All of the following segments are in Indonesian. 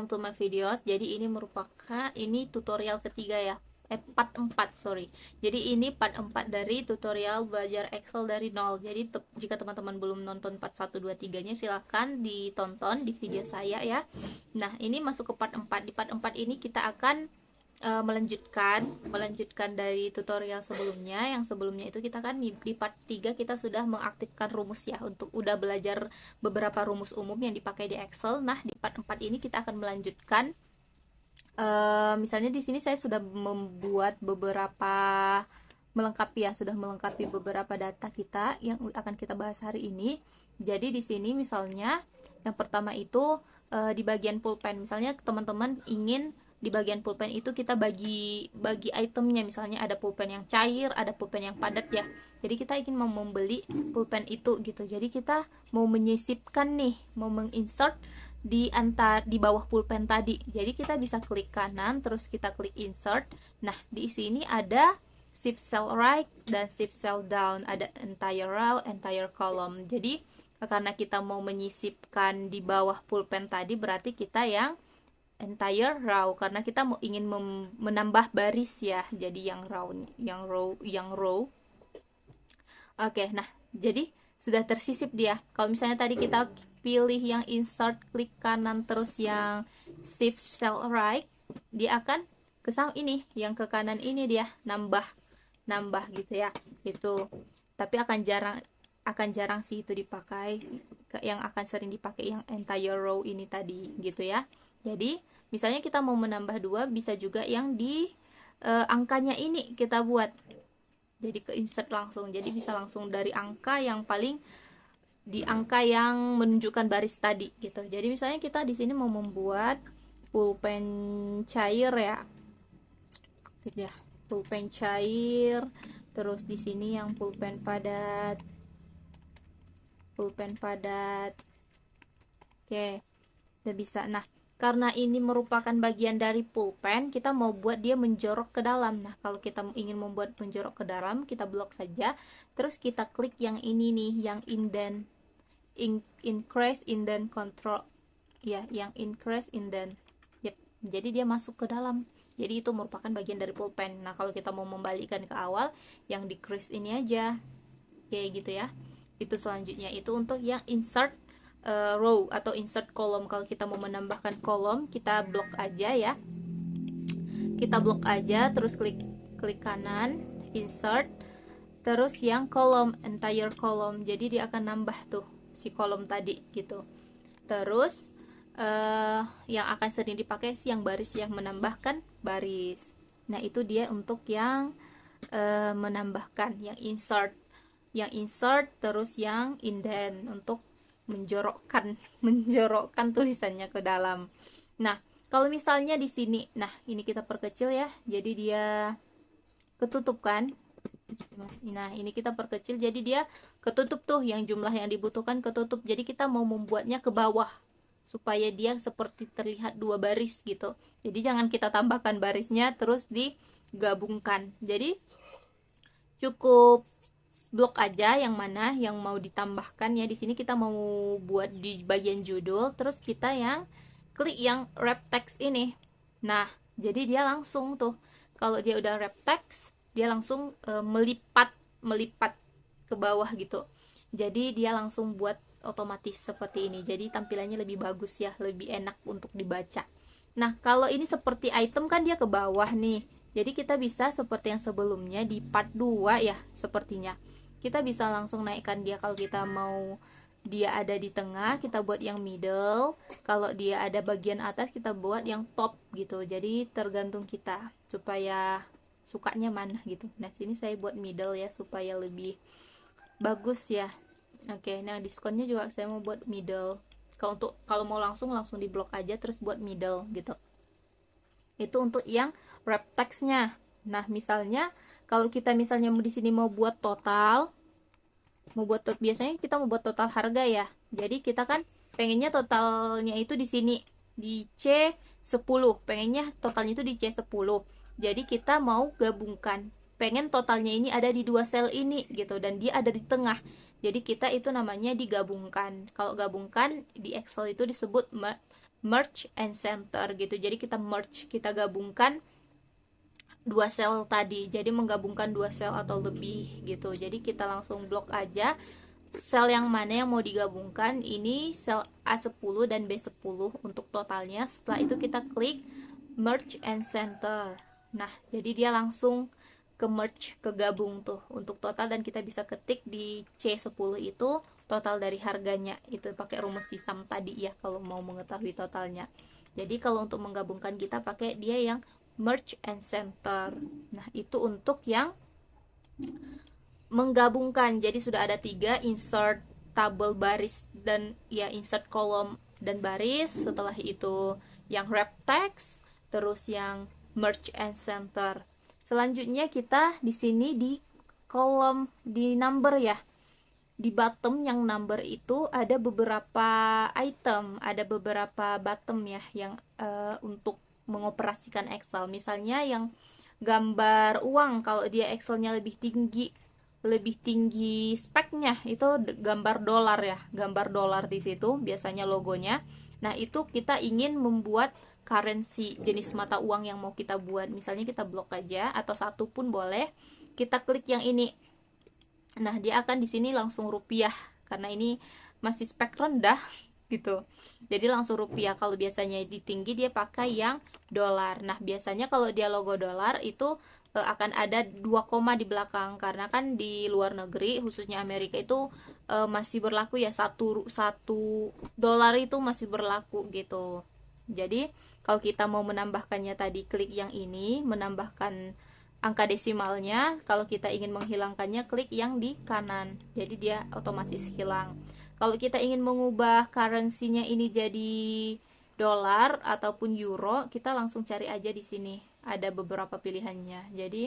welcome to my videos. Jadi ini tutorial ketiga ya. Part 4, sorry. Jadi ini part 4 dari tutorial belajar Excel dari nol. Jadi jika teman-teman belum nonton part 1, 2, 3-nya silahkan ditonton di video saya ya. Nah, ini masuk ke part 4. Di part 4 ini kita akan melanjutkan dari tutorial sebelumnya. Yang sebelumnya itu kita kan di part 3 kita sudah mengaktifkan rumus ya, untuk udah belajar beberapa rumus umum yang dipakai di Excel. Nah, di part 4 ini kita akan melanjutkan misalnya di sini saya sudah membuat sudah melengkapi beberapa data kita yang akan kita bahas hari ini. Jadi di sini misalnya yang pertama itu di bagian pulpen, misalnya teman-teman ingin di bagian pulpen itu kita bagi itemnya, misalnya ada pulpen yang cair, ada pulpen yang padat ya. Jadi kita ingin mau membeli pulpen itu gitu. Jadi kita mau menyisipkan nih, mau menginsert di bawah pulpen tadi. Jadi kita bisa klik kanan, terus kita klik insert. Nah, di sini ada shift cell right dan shift cell down, ada entire row, entire column. Jadi karena kita mau menyisipkan di bawah pulpen tadi, berarti kita yang entire row, karena kita ingin menambah baris ya. Jadi yang row. Oke, nah jadi sudah tersisip dia. Kalau misalnya tadi kita pilih yang insert, klik kanan, terus yang shift cell right, dia akan ke ini, yang ke kanan ini dia nambah gitu ya. Itu tapi akan jarang sih itu dipakai. Yang akan sering dipakai yang entire row ini tadi gitu ya. Jadi misalnya kita mau menambah 2, bisa juga yang di angkanya ini kita buat. Jadi ke insert langsung. Jadi bisa langsung dari angka yang paling di angka yang menunjukkan baris tadi gitu. Jadi misalnya kita di sini mau membuat pulpen cair ya. Pulpen cair. Terus di sini yang pulpen padat. Oke. Udah bisa. Nah, karena ini merupakan bagian dari pulpen, kita mau buat dia menjorok ke dalam. Nah, kalau kita ingin membuat menjorok ke dalam, kita blok saja. Terus kita klik yang ini nih, yang indent, increase indent control. Ya, yang increase indent. Yep. Jadi dia masuk ke dalam. Jadi itu merupakan bagian dari pulpen. Nah, kalau kita mau membalikkan ke awal, yang decrease ini aja. Kayak gitu ya. Itu selanjutnya itu untuk yang insert row atau insert column. Kalau kita mau menambahkan kolom, kita blok aja ya. Kita blok aja, terus klik kanan, insert, terus yang kolom, entire column. Jadi dia akan nambah tuh si kolom tadi gitu. Terus yang akan sering dipakai sih yang baris, yang menambahkan baris. Nah, itu dia untuk yang menambahkan, yang insert, terus yang indent untuk menjorokkan tulisannya ke dalam. Nah, kalau misalnya di sini, nah ini kita perkecil ya, jadi dia ketutup kan. Nah, ini kita perkecil, jadi dia ketutup tuh, yang jumlah yang dibutuhkan ketutup. Jadi kita mau membuatnya ke bawah supaya dia seperti terlihat 2 baris gitu. Jadi jangan kita tambahkan barisnya terus digabungkan. Jadi cukup blok aja yang mana yang mau ditambahkan ya. Di sini kita mau buat di bagian judul, terus kita yang klik yang wrap text ini. Nah, jadi dia langsung tuh, kalau dia udah wrap text, dia langsung melipat ke bawah gitu. Jadi dia langsung buat otomatis seperti ini. Jadi tampilannya lebih bagus ya, lebih enak untuk dibaca. Nah, kalau ini seperti item kan dia ke bawah nih. Jadi kita bisa seperti yang sebelumnya di part 2 ya, sepertinya. Kita bisa langsung naikkan dia. Kalau kita mau dia ada di tengah, kita buat yang middle. Kalau dia ada bagian atas, kita buat yang top gitu. Jadi tergantung kita supaya sukanya mana gitu. Nah, sini saya buat middle ya supaya lebih bagus ya. Oke, nah diskonnya juga saya mau buat middle. Kalau mau langsung di blok aja, terus buat middle gitu. Itu untuk yang wrap text-nya. Nah, misalnya kalau kita misalnya di sini mau buat total, biasanya kita mau buat total harga ya. Jadi kita kan pengennya totalnya itu di sini di C10, pengennya totalnya itu di C10. Jadi kita mau gabungkan, pengen totalnya ini ada di 2 sel ini gitu, dan dia ada di tengah. Jadi kita itu namanya digabungkan. Kalau gabungkan di Excel itu disebut merge and center gitu. Jadi kita merge, kita gabungkan dua sel tadi, jadi menggabungkan dua sel atau lebih gitu. Jadi kita langsung blok aja sel yang mana yang mau digabungkan. Ini sel A10 dan B10 untuk totalnya. Setelah itu kita klik merge and center. Nah, jadi dia langsung ke merge, ke gabung tuh untuk total, dan kita bisa ketik di C10 itu total dari harganya. Itu pakai rumus sisam tadi ya kalau mau mengetahui totalnya. Jadi kalau untuk menggabungkan kita pakai dia yang merge and center. Nah, itu untuk yang menggabungkan. Jadi sudah ada 3, insert tabel baris dan ya insert kolom dan baris. Setelah itu yang wrap text, terus yang merge and center. Selanjutnya kita di sini di kolom di number ya. Di bottom yang number itu ada beberapa item, ada beberapa bottom ya yang untuk mengoperasikan Excel. Misalnya yang gambar uang, kalau dia Excelnya lebih tinggi speknya itu gambar dolar ya, gambar dolar di situ biasanya logonya. Nah, itu kita ingin membuat currency jenis mata uang yang mau kita buat. Misalnya kita blok aja atau satu pun boleh. Kita klik yang ini. Nah, dia akan di sini langsung rupiah karena ini masih spek rendah gitu. Jadi langsung rupiah. Kalau biasanya di tinggi dia pakai yang dolar. Nah, biasanya kalau dia logo dolar itu akan ada 2 koma di belakang karena kan di luar negeri khususnya Amerika itu masih berlaku ya, satu dolar itu masih berlaku gitu. Jadi kalau kita mau menambahkannya tadi klik yang ini, menambahkan angka desimalnya. Kalau kita ingin menghilangkannya klik yang di kanan, jadi dia otomatis hilang. Kalau kita ingin mengubah currency-nya ini jadi dolar ataupun euro, kita langsung cari aja di sini. Ada beberapa pilihannya. Jadi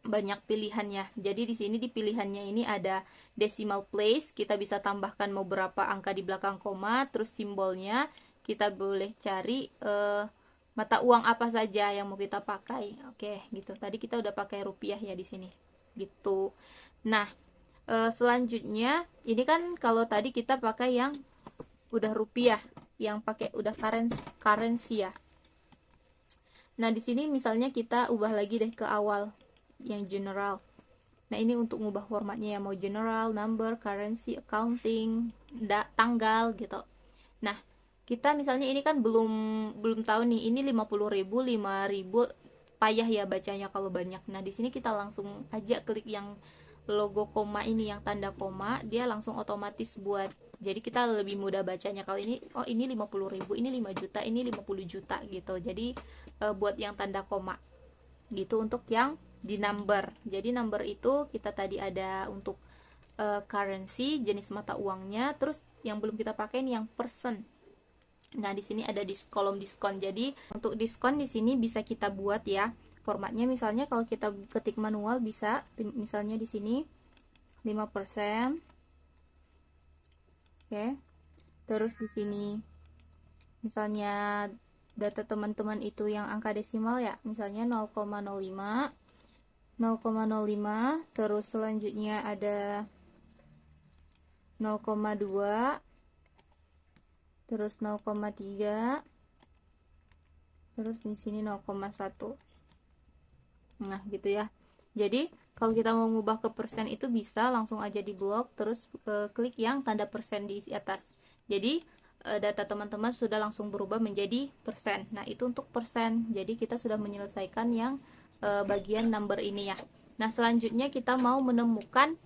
banyak pilihannya. Jadi di sini di pilihannya ini ada decimal place, kita bisa tambahkan mau berapa angka di belakang koma, terus simbolnya kita boleh cari mata uang apa saja yang mau kita pakai. Oke, gitu. Tadi kita udah pakai rupiah ya di sini. Gitu. Nah, selanjutnya ini kan kalau tadi kita pakai yang udah rupiah, yang pakai udah currency ya. Nah, di sini misalnya kita ubah lagi deh ke awal yang general. Nah, ini untuk ngubah formatnya ya, mau general, number, currency, accounting, tanggal gitu. Nah, kita misalnya ini kan belum tahu nih, ini 50.000, 5.000 payah ya bacanya kalau banyak. Nah, di sini kita langsung aja klik yang logo koma ini, yang tanda koma, dia langsung otomatis buat. Jadi kita lebih mudah bacanya kalau ini, oh ini 50.000, ini 5 juta, ini 50 juta gitu. Jadi buat yang tanda koma. Gitu untuk yang di number. Jadi number itu kita tadi ada untuk currency, jenis mata uangnya, terus yang belum kita pakai ini yang persen. Nah, di sini ada kolom diskon. Jadi, untuk diskon di sini bisa kita buat ya. Formatnya misalnya kalau kita ketik manual bisa misalnya di sini 5%. Oke. Terus di sini misalnya data teman-teman itu yang angka desimal ya, misalnya 0,05, 0,05, terus selanjutnya ada 0,2, terus 0,3, terus di sini 0,1. Nah, gitu ya. Jadi, kalau kita mau ngubah ke persen itu bisa langsung aja di blok, terus klik yang tanda persen di atas. Jadi, data teman-teman sudah langsung berubah menjadi persen. Nah, itu untuk persen. Jadi, kita sudah menyelesaikan yang bagian number ini ya. Nah, selanjutnya kita mau menemukan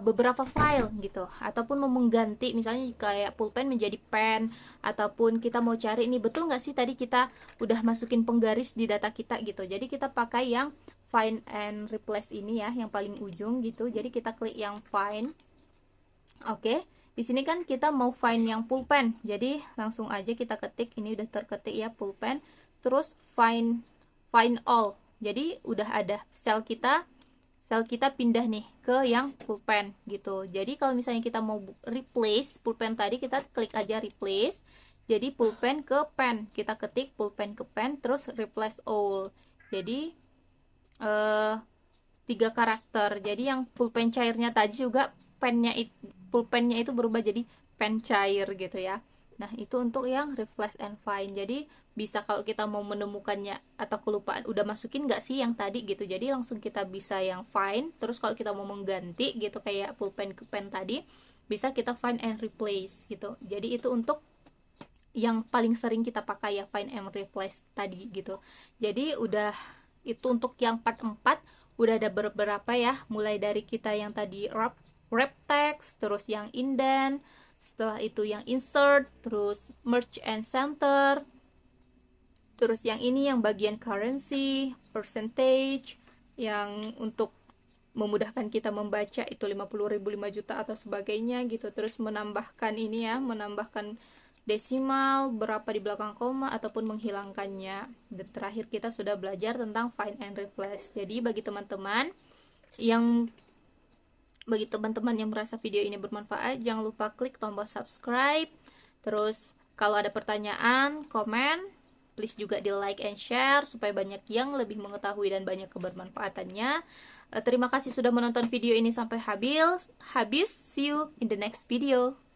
beberapa file gitu, ataupun mau mengganti misalnya kayak pulpen menjadi pen, ataupun kita mau cari ini betul nggak sih tadi kita udah masukin penggaris di data kita gitu. Jadi kita pakai yang find and replace ini ya, yang paling ujung gitu. Jadi kita klik yang find. Oke, di sini kan kita mau find yang pulpen, jadi langsung aja kita ketik, ini udah terketik ya pulpen, terus find all. Jadi udah ada sel kita pindah nih ke yang pulpen gitu. Jadi kalau misalnya kita mau replace pulpen tadi, kita klik aja replace. Jadi pulpen ke pen, kita ketik pulpen ke pen, terus replace all. Jadi 3 karakter. Jadi yang pulpen cairnya tadi juga pulpennya itu berubah jadi pen cair gitu ya. Nah, itu untuk yang replace and find. Jadi, bisa kalau kita mau menemukannya atau kelupaan udah masukin nggak sih yang tadi gitu. Jadi, langsung kita bisa yang find. Terus kalau kita mau mengganti gitu kayak pulpen ke pen tadi, bisa kita find and replace gitu. Jadi, itu untuk yang paling sering kita pakai ya, find and replace tadi gitu. Jadi, udah itu untuk yang part 4 udah ada beberapa ya, mulai dari kita yang tadi wrap text, terus yang indent, setelah itu yang insert, terus merge and center, terus yang ini yang bagian currency, percentage, yang untuk memudahkan kita membaca itu 50.000, 5 juta atau sebagainya gitu. Terus menambahkan ini ya, menambahkan desimal, berapa di belakang koma, ataupun menghilangkannya. Dan terakhir kita sudah belajar tentang find and replace. Jadi bagi teman-teman yang merasa video ini bermanfaat, jangan lupa klik tombol subscribe. Terus kalau ada pertanyaan, komen, please juga di like and share supaya banyak yang lebih mengetahui dan banyak kebermanfaatannya. Terima kasih sudah menonton video ini sampai habis. See you in the next video.